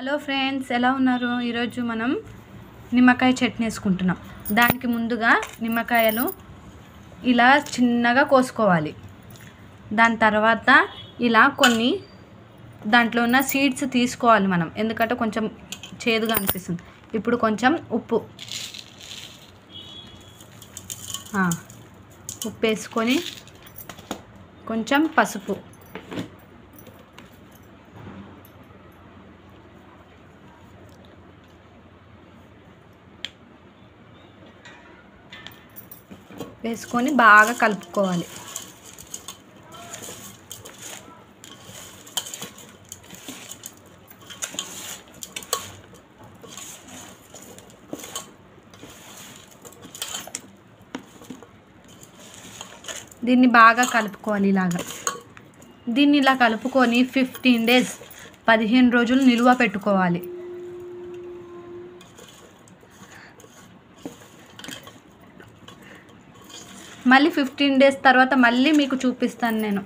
Hello friends, ఎలా ఉన్నారు? ఈరోజు మనం నిమ్మకాయ చట్నీ వేసుకుంటున్నాం. దానికి ముందుగా నిమ్మకాయలు ఇలా చిన్నగా కోసుకోవాలి. దాని తర్వాత ఇలా కొన్ని దాంట్లో ఉన్న సీడ్స్ తీసుకోవాలి మనం, ఎందుకంటే కొంచెం చేదుగా అనిపిస్తుంది. ఇప్పుడు కొంచెం ఉప్పు వేసుకొని కొంచెం పసుపు వేసుకొని బాగా కలుపుకోవాలి. దీన్ని బాగా కలుపుకోవాలి. దీన్ని ఇలా కలుపుకొని 15 days 15 రోజులు నిలువ పెట్టుకోవాలి. మళ్ళీ 15 days తర్వాత మళ్ళీ మీకు చూపిస్తాను నేను.